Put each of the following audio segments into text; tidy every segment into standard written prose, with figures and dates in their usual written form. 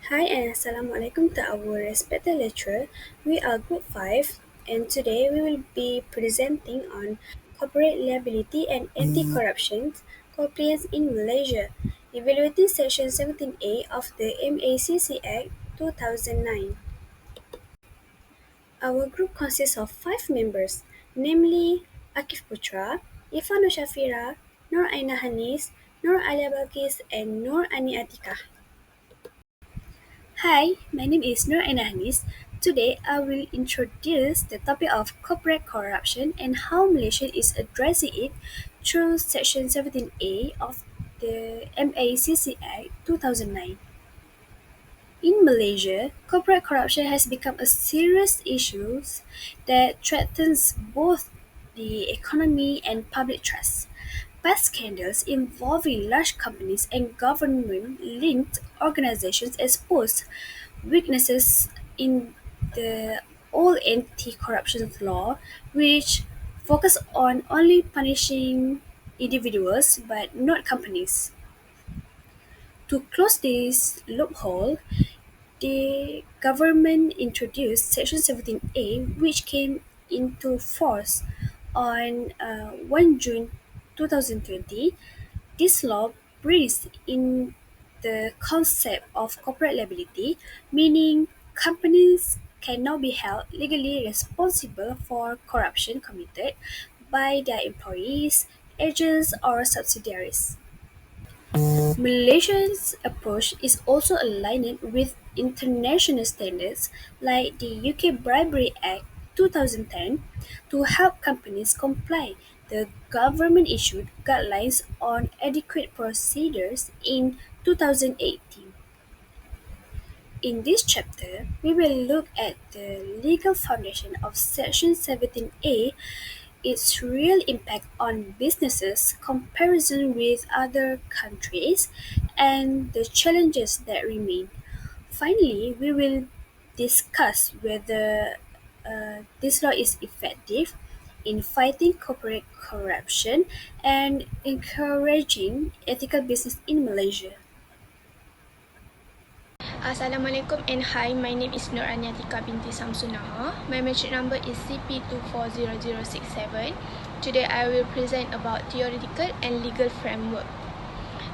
Hi and Assalamualaikum to our respected lecturer. We are Group 5 and today we will be presenting on corporate liability and anti-corruption compliance in Malaysia, evaluating Section 17A of the MACC Act 2009. Our group consists of 5 members, namely Akif Putra, Ifanu Shafira, Nur Aina Hanis, Nur Alia Balkis, and Nur Ani Atikah. Hi, my name is Nur Hanis. Today, I will introduce the topic of corporate corruption and how Malaysia is addressing it through Section 17A of the MACC Act 2009. In Malaysia, corporate corruption has become a serious issue that threatens both the economy and public trust. Past scandals involving large companies and government linked organizations expose weaknesses in the old anti corruption law, which focus on only punishing individuals but not companies. To close this loophole, the government introduced Section 17A, which came into force on 1 June 2020. This law brings in the concept of corporate liability, meaning companies can now be held legally responsible for corruption committed by their employees, agents, or subsidiaries. Malaysia's approach is also aligned with international standards like the UK Bribery Act 2010 to help companies comply. The government issued guidelines on adequate procedures in 2018. In this chapter, we will look at the legal foundation of Section 17A, its real impact on businesses, comparison with other countries, and the challenges that remain. Finally, we will discuss whether this law is effective in fighting corporate corruption and encouraging ethical business in Malaysia. Assalamualaikum and hi, my name is Nur Aniatika binti Samsunaha. My metric number is CP240067. Today I will present about theoretical and legal framework.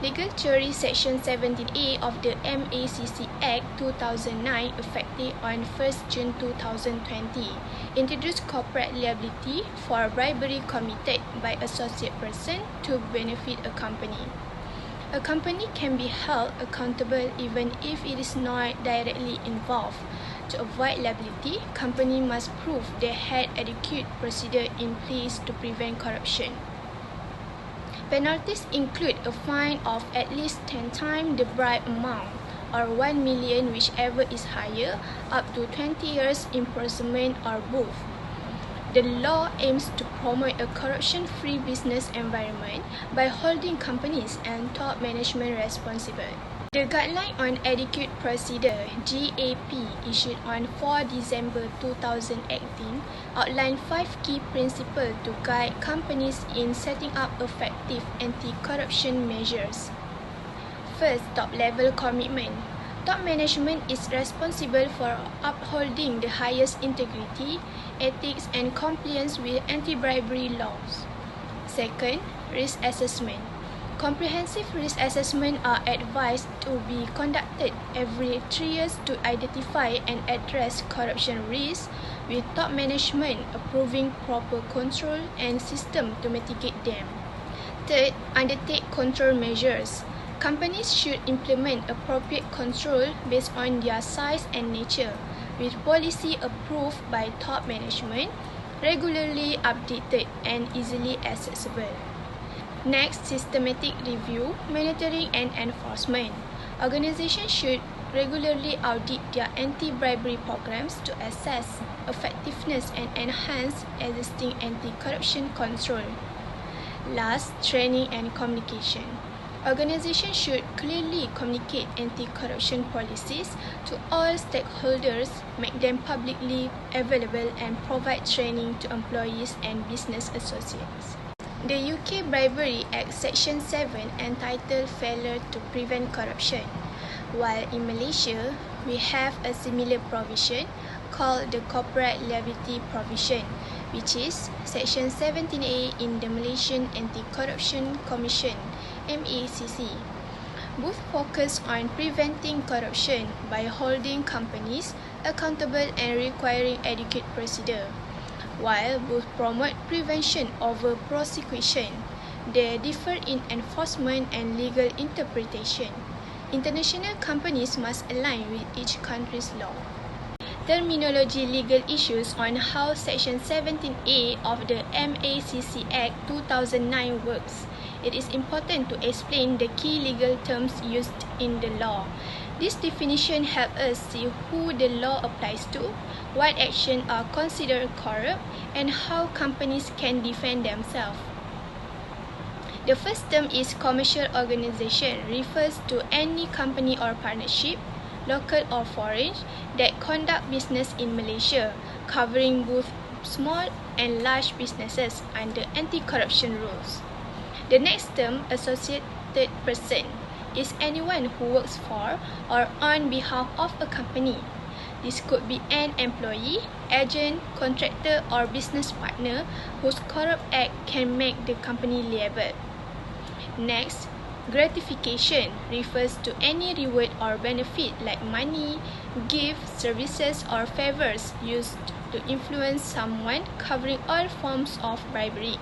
Legal Theory Section 17A of the MACC Act 2009, effective on 1st June 2020, introduced corporate liability for bribery committed by associate person to benefit a company. A company can be held accountable even if it is not directly involved. To avoid liability, company must prove they had adequate procedure in place to prevent corruption. Penalties include a fine of at least 10 times the bribe amount, or 1 million whichever is higher, up to 20 years imprisonment or both. The law aims to promote a corruption-free business environment by holding companies and top management responsible. The Guideline on Adequate Procedure (GAP) issued on 4 December 2018 outlined 5 key principles to guide companies in setting up effective anti-corruption measures. First, top-level commitment. Top management is responsible for upholding the highest integrity, ethics, and compliance with anti-bribery laws. Second, risk assessment. Comprehensive risk assessment are advised to be conducted every 3 years to identify and address corruption risks, with top management approving proper control and system to mitigate them. Third, undertake control measures. Companies should implement appropriate control based on their size and nature, with policy approved by top management, regularly updated and easily accessible. Next, systematic review, monitoring and enforcement. Organizations should regularly audit their anti-bribery programs to assess effectiveness and enhance existing anti-corruption control. Last, training and communication. Organizations should clearly communicate anti-corruption policies to all stakeholders, make them publicly available, and provide training to employees and business associates. The UK Bribery Act Section 7 entitled Failure to Prevent Corruption while in Malaysia, we have a similar provision called the Corporate Liability Provision, which is Section 17A in the Malaysian Anti-Corruption Commission (MACC). Both focus on preventing corruption by holding companies accountable and requiring adequate procedure, while both promote prevention over prosecution. They differ in enforcement and legal interpretation. International companies must align with each country's law. Terminology legal issues on how Section 17A of the MACC Act 2009 works. It is important to explain the key legal terms used in the law. This definition helps us see who the law applies to, what actions are considered corrupt, and how companies can defend themselves. The first term is commercial organization, refers to any company or partnership, local or foreign, that conduct business in Malaysia, covering both small and large businesses under anti-corruption rules. The next term, associated person, is anyone who works for or on behalf of a company. This could be an employee, agent, contractor, or business partner whose corrupt act can make the company liable. Next, gratification refers to any reward or benefit like money, gifts, services, or favors used to influence someone, covering all forms of bribery.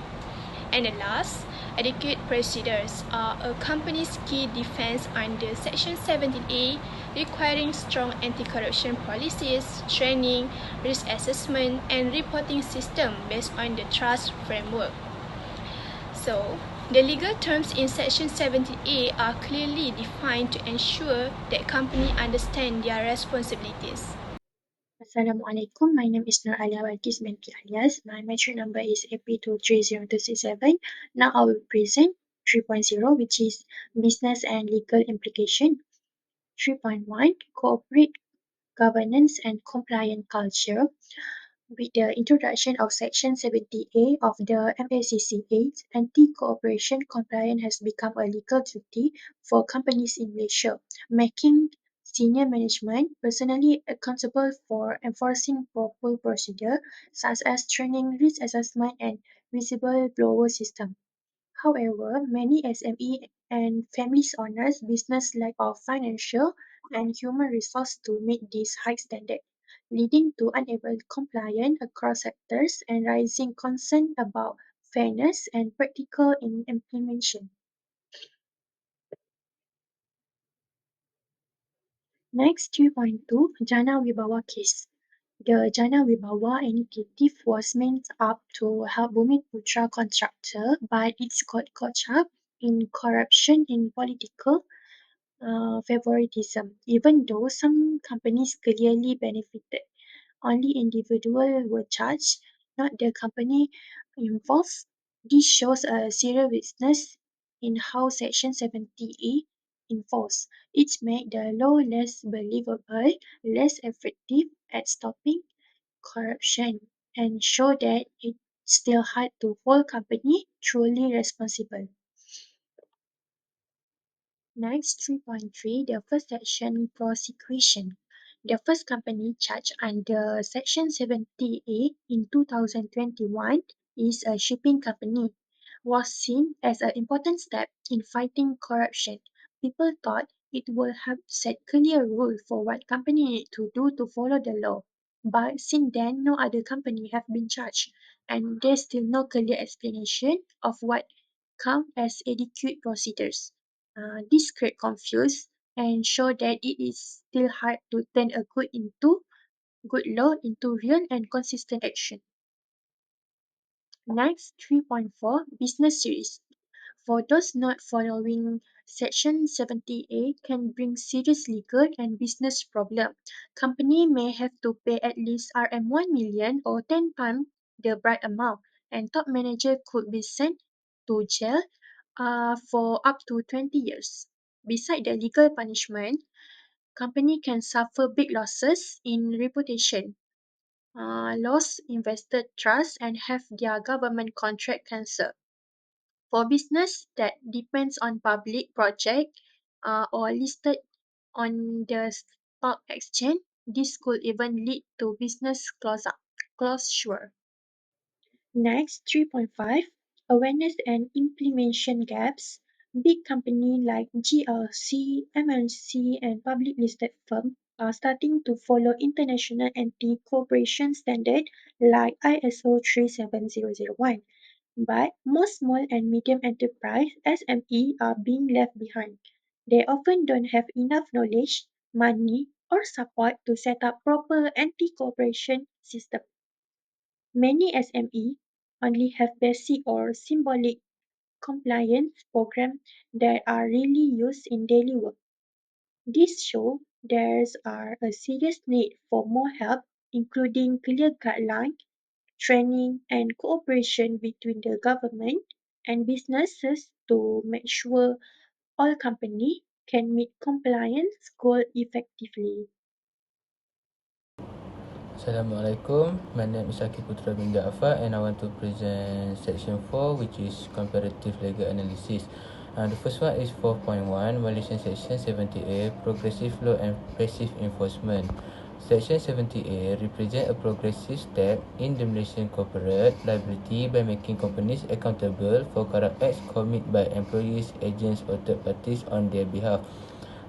And the last, adequate procedures are a company's key defense under Section 17A, requiring strong anti-corruption policies, training, risk assessment, and reporting system based on the trust framework. So, the legal terms in Section 17A are clearly defined to ensure that companies understand their responsibilities. Assalamualaikum. My name is Nur Alia Balkis binti Alias. My matric number is AP230267. Now I will present 3.0, which is business and legal implication. 3.1, corporate governance and compliant culture. With the introduction of Section 70A of the MACC Act, anti-cooperation compliance has become a legal duty for companies in Malaysia, making senior management personally accountable for enforcing proper procedure such as training, risk assessment, and whistleblower system. However, many SME and families owners business lack of financial and human resource to meet this high standard, leading to unable compliance across sectors and rising concern about fairness and practical in implementation. Next, 3.2, Jana Wibawa case. The Jana Wibawa initiative was meant up to help Bumiputra contractor, but it's got caught up in corruption in political favoritism. Even though some companies clearly benefited, only individuals were charged, not the company involved. This shows a seriousness in how Section 70A enforced. It made the law less believable, less effective at stopping corruption, and show that it's still hard to hold company truly responsible. Next, 3.3, the first section prosecution. The first company charged under Section 70A in 2021 is a shipping company. Was seen as an important step in fighting corruption. People thought it would have set clear rules for what company need to do to follow the law. But since then, no other company have been charged, and there's still no clear explanation of what count as adequate procedures. This create confuse and show that it is still hard to turn a good law into real and consistent action. Next, 3.4, business series. For those not following, Section 70A can bring serious legal and business problem. Company may have to pay at least RM 1 million or 10 times the bribe amount, and top manager could be sent to jail for up to 20 years. Beside the legal punishment, company can suffer big losses in reputation, lost investor trust, and have their government contract cancelled. For business that depends on public project or listed on the stock exchange. This could even lead to business closure. Next, 3.5, awareness and implementation gaps. Big companies like GLC, MNC, and public listed firms are starting to follow international anti-corruption standards like ISO 37001. But most small and medium enterprise (SME) are being left behind. They often don't have enough knowledge, money, or support to set up proper anti-corruption systems. Many SME only have basic or symbolic compliance programs that are really used in daily work. This shows there's are a serious need for more help, including clear guidelines, training, and cooperation between the government and businesses to make sure all companies can meet compliance goals effectively. Assalamualaikum. My name is Aki Putra bin Jaafar and I want to present section 4, which is comparative legal analysis. The first one is 4.1, Malaysian section 70A, progressive law and passive enforcement. Section 70A represents a progressive step in the Malaysian corporate liability by making companies accountable for corrupt acts committed by employees, agents or third parties on their behalf.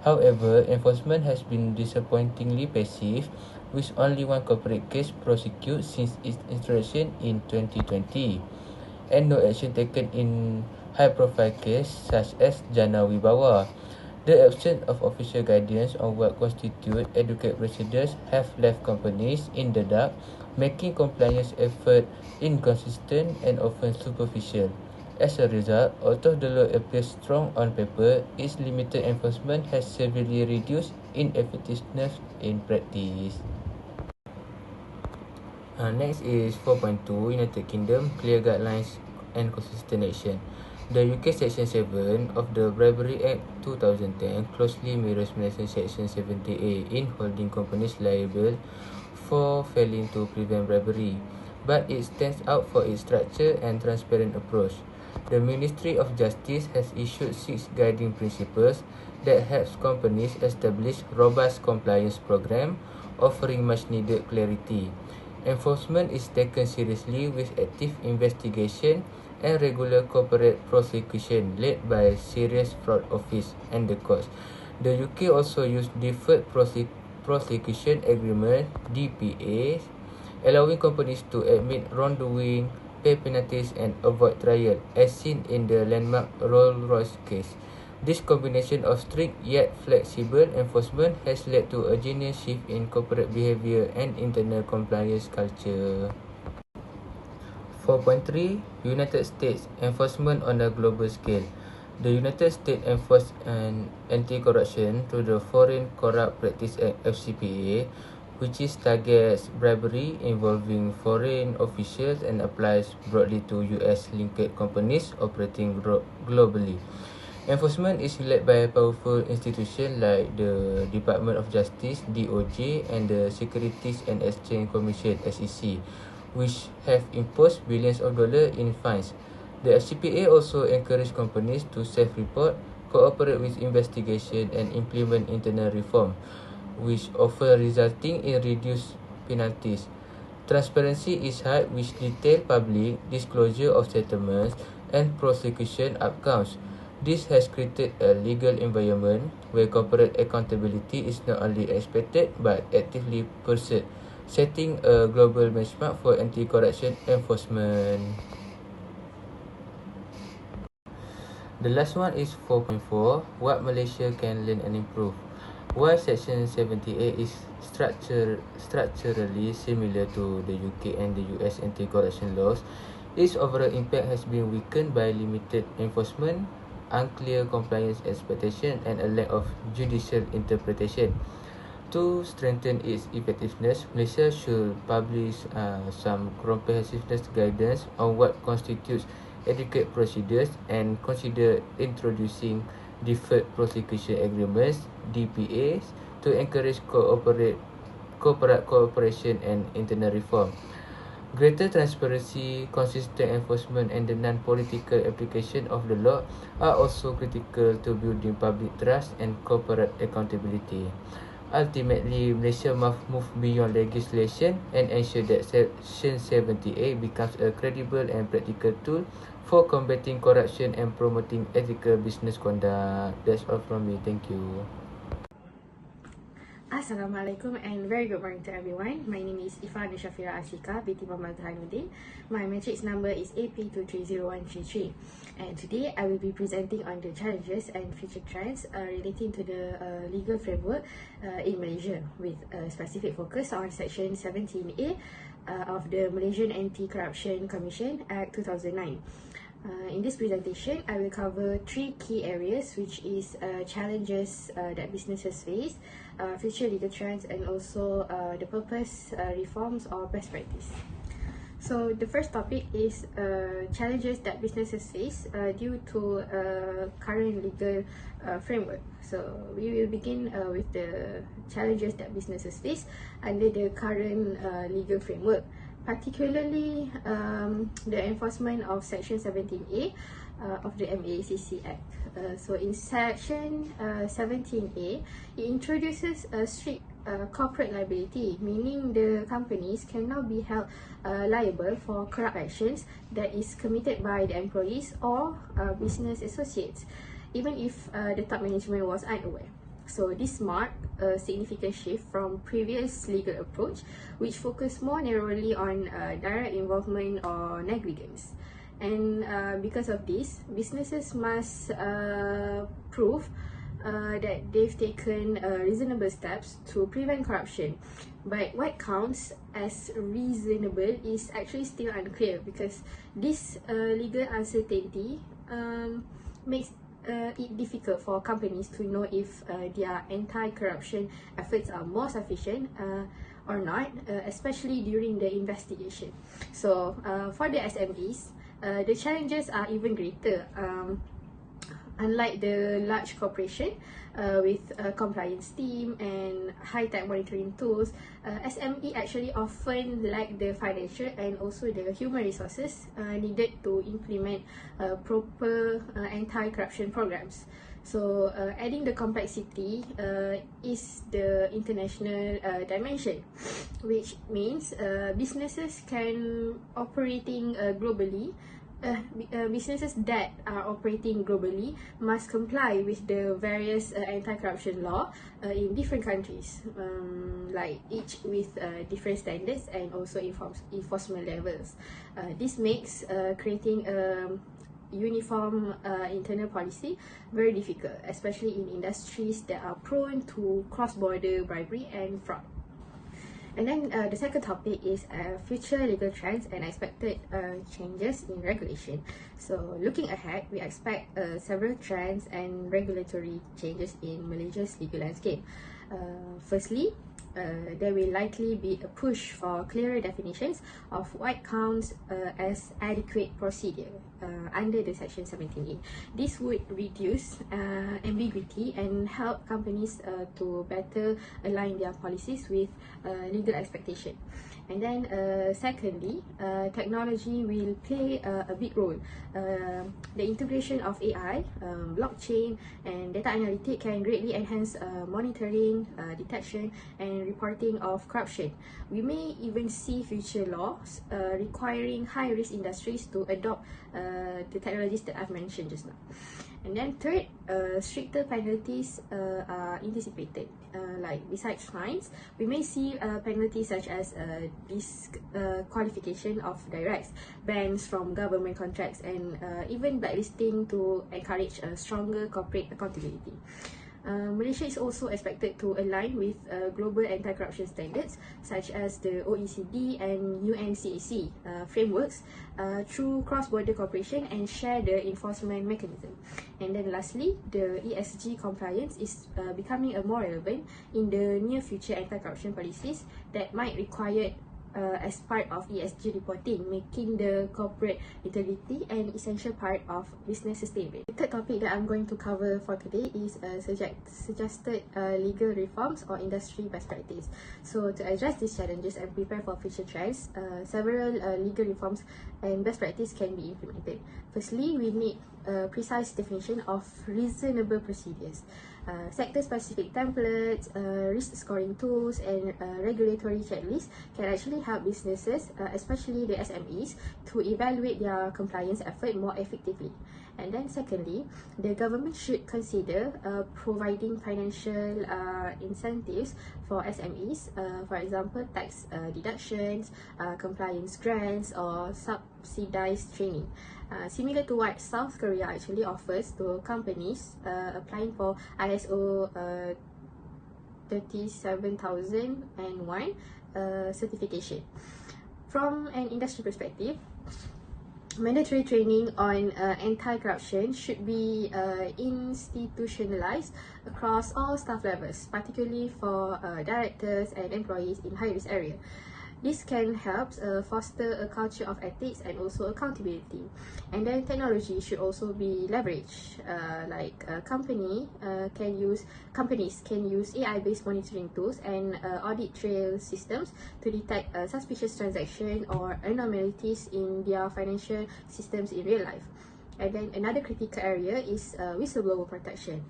However, enforcement has been disappointingly passive, with only one corporate case prosecuted since its introduction in 2020, and no action taken in high-profile cases such as Jana Wibawa. The absence of official guidance on what constitutes adequate procedures have left companies in the dark, making compliance efforts inconsistent and often superficial. As a result, although the law appears strong on paper, its limited enforcement has severely reduced ineffectiveness in practice. Next is 4.2, United Kingdom, clear guidelines and consistent action. The UK Section 7 of the Bribery Act 2010 closely mirrors Malaysian Section 70A in holding companies liable for failing to prevent bribery, but it stands out for its structured and transparent approach. The Ministry of Justice has issued 6 guiding principles that helps companies establish robust compliance program, offering much needed clarity. Enforcement is taken seriously with active investigation and regular corporate prosecution led by Serious Fraud Office and the courts. The UK also used deferred prosecution agreement (DPAs), allowing companies to admit wrongdoing, pay penalties and avoid trial, as seen in the landmark Rolls-Royce case. This combination of strict yet flexible enforcement has led to a genuine shift in corporate behaviour and internal compliance culture. 4.3, United States enforcement on a global scale. The United States enforced an anti-corruption through the Foreign Corrupt Practice Act (FCPA), which is targets bribery involving foreign officials and applies broadly to US-linked companies operating globally. Enforcement is led by powerful institutions like the Department of Justice (DOJ) and the Securities and Exchange Commission (SEC), which have imposed billions of dollars in fines. The FCPA also encourages companies to self-report, cooperate with investigation, and implement internal reform, which often resulting in reduced penalties. Transparency is high, with detailed public disclosure of settlements and prosecution outcomes. This has created a legal environment where corporate accountability is not only expected but actively pursued, setting a global benchmark for anti-corruption enforcement. The last one is 4.4, what Malaysia can learn and improve. While Section 78 is structurally similar to the UK and the US anti-corruption laws, its overall impact has been weakened by limited enforcement, unclear compliance expectation, and a lack of judicial interpretation. To strengthen its effectiveness, Malaysia should publish some comprehensive guidance on what constitutes adequate procedures and consider introducing deferred prosecution agreements (DPAs) to encourage corporate cooperation and internal reform. Greater transparency, consistent enforcement, and the non-political application of the law are also critical to building public trust and corporate accountability. Ultimately, Malaysia must move beyond legislation and ensure that Section 78 becomes a credible and practical tool for combating corruption and promoting ethical business conduct. That's all from me. Thank you. Assalamualaikum and very good morning to everyone. My name is Ifah Shafira Asika binti Muhammad Zahanuddin. My matrix number is AP230133. And today I will be presenting on the challenges and future trends relating to the legal framework in Malaysia with a specific focus on Section 17A of the Malaysian Anti-Corruption Commission Act 2009. In this presentation, I will cover three key areas, which is challenges that businesses face, future legal trends, and also the purpose, reforms, or best practice. So the first topic is challenges that businesses face due to current legal framework. So we will begin with the challenges that businesses face under the current legal framework, particularly the enforcement of Section 17A of the MACC Act. So in Section 17A, it introduces a strict corporate liability, meaning the companies cannot be held liable for corrupt actions that is committed by the employees or business associates, even if the top management was unaware. So this marked a significant shift from previous legal approach, which focused more narrowly on direct involvement or negligence. And because of this, businesses must prove that they've taken reasonable steps to prevent corruption. But what counts as reasonable is actually still unclear, because this legal uncertainty makes it difficult for companies to know if their anti-corruption efforts are more sufficient or not, especially during the investigation. So for the SMEs, the challenges are even greater. Unlike the large corporation with a compliance team and high-tech monitoring tools, SME actually often lack the financial and also the human resources needed to implement proper anti-corruption programs. So adding the complexity is the international dimension, which means businesses can operating globally. Businesses that are operating globally must comply with the various anti-corruption law in different countries, like each with different standards and also enforcement levels. This makes creating a uniform internal policy very difficult, especially in industries that are prone to cross-border bribery and fraud. And then the second topic is future legal trends and expected changes in regulation. So looking ahead, we expect several trends and regulatory changes in Malaysia's legal landscape. Firstly, there will likely be a push for clearer definitions of what counts as adequate procedure under the Section 17A. This would reduce ambiguity and help companies to better align their policies with legal expectation. And then secondly, technology will play a big role. The integration of AI, blockchain, and data analytics can greatly enhance monitoring, detection, and reporting of corruption. We may even see future laws requiring high-risk industries to adopt the technologies that I've mentioned just now. And then third, stricter penalties are anticipated. Like besides fines, we may see penalties such as disqualification of directs, bans from government contracts, and even blacklisting to encourage stronger corporate accountability. Malaysia is also expected to align with global anti-corruption standards such as the OECD and UNCAC frameworks through cross-border cooperation and share the enforcement mechanism. And then lastly, the ESG compliance is becoming more relevant in the near future anti-corruption policies that might require as part of ESG reporting, making the corporate integrity an essential part of business sustainability. The third topic that I'm going to cover for today is suggested legal reforms or industry best practice. So to address these challenges and prepare for future trends, several legal reforms and best practice can be implemented. Firstly, we need a precise definition of reasonable procedures. Sector-specific templates, risk scoring tools, and regulatory checklists can actually help businesses, especially the SMEs, to evaluate their compliance effort more effectively. And then secondly, the government should consider providing financial incentives for SMEs, for example, tax deductions, compliance grants, or subsidized training. Similar to what South Korea actually offers to companies applying for ISO 37001 certification. From an industry perspective, mandatory training on anti-corruption should be institutionalized across all staff levels, particularly for directors and employees in high-risk area. This can help foster a culture of ethics and also accountability. And then technology should also be leveraged. Companies can use AI-based monitoring tools and audit trail systems to detect suspicious transaction or anomalies in their financial systems in real life. And then another critical area is whistleblower protection.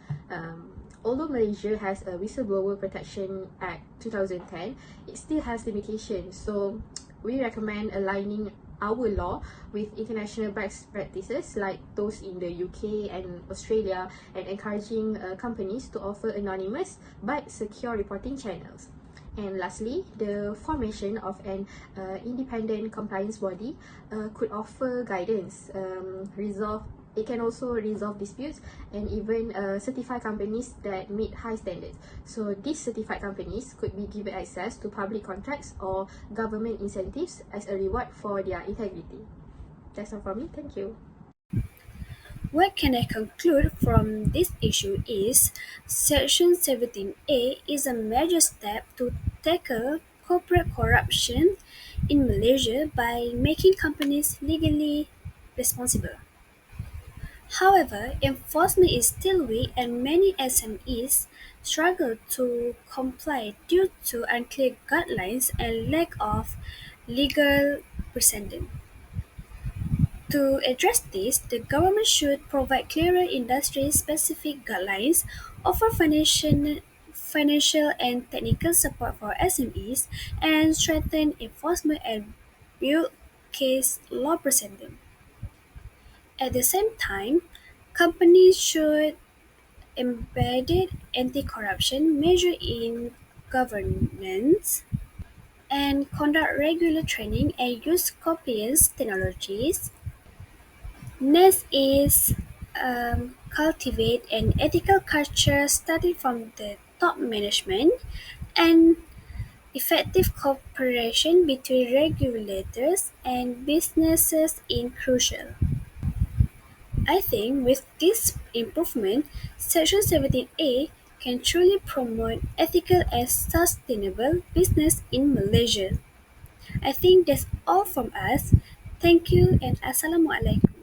Although Malaysia has a Whistleblower Protection Act 2010, it still has limitations. So we recommend aligning our law with international best practices like those in the UK and Australia, and encouraging companies to offer anonymous but secure reporting channels. And lastly, the formation of an independent compliance body could offer guidance, it can also resolve disputes and even certify companies that meet high standards. So these certified companies could be given access to public contracts or government incentives as a reward for their integrity. That's all from me. Thank you. What can I conclude from this issue is Section 17A is a major step to tackle corporate corruption in Malaysia by making companies legally responsible. However, enforcement is still weak and many SMEs struggle to comply due to unclear guidelines and lack of legal precedent. To address this, the government should provide clearer industry-specific guidelines, offer financial and technical support for SMEs, and strengthen enforcement and build case law precedent. At the same time, companies should embed anti-corruption measures in governance and conduct regular training and use compliance technologies. Next is cultivate an ethical culture starting from the top management, and effective cooperation between regulators and businesses is crucial. I think with this improvement, Section 17A can truly promote ethical and sustainable business in Malaysia. I think that's all from us. Thank you and Assalamualaikum.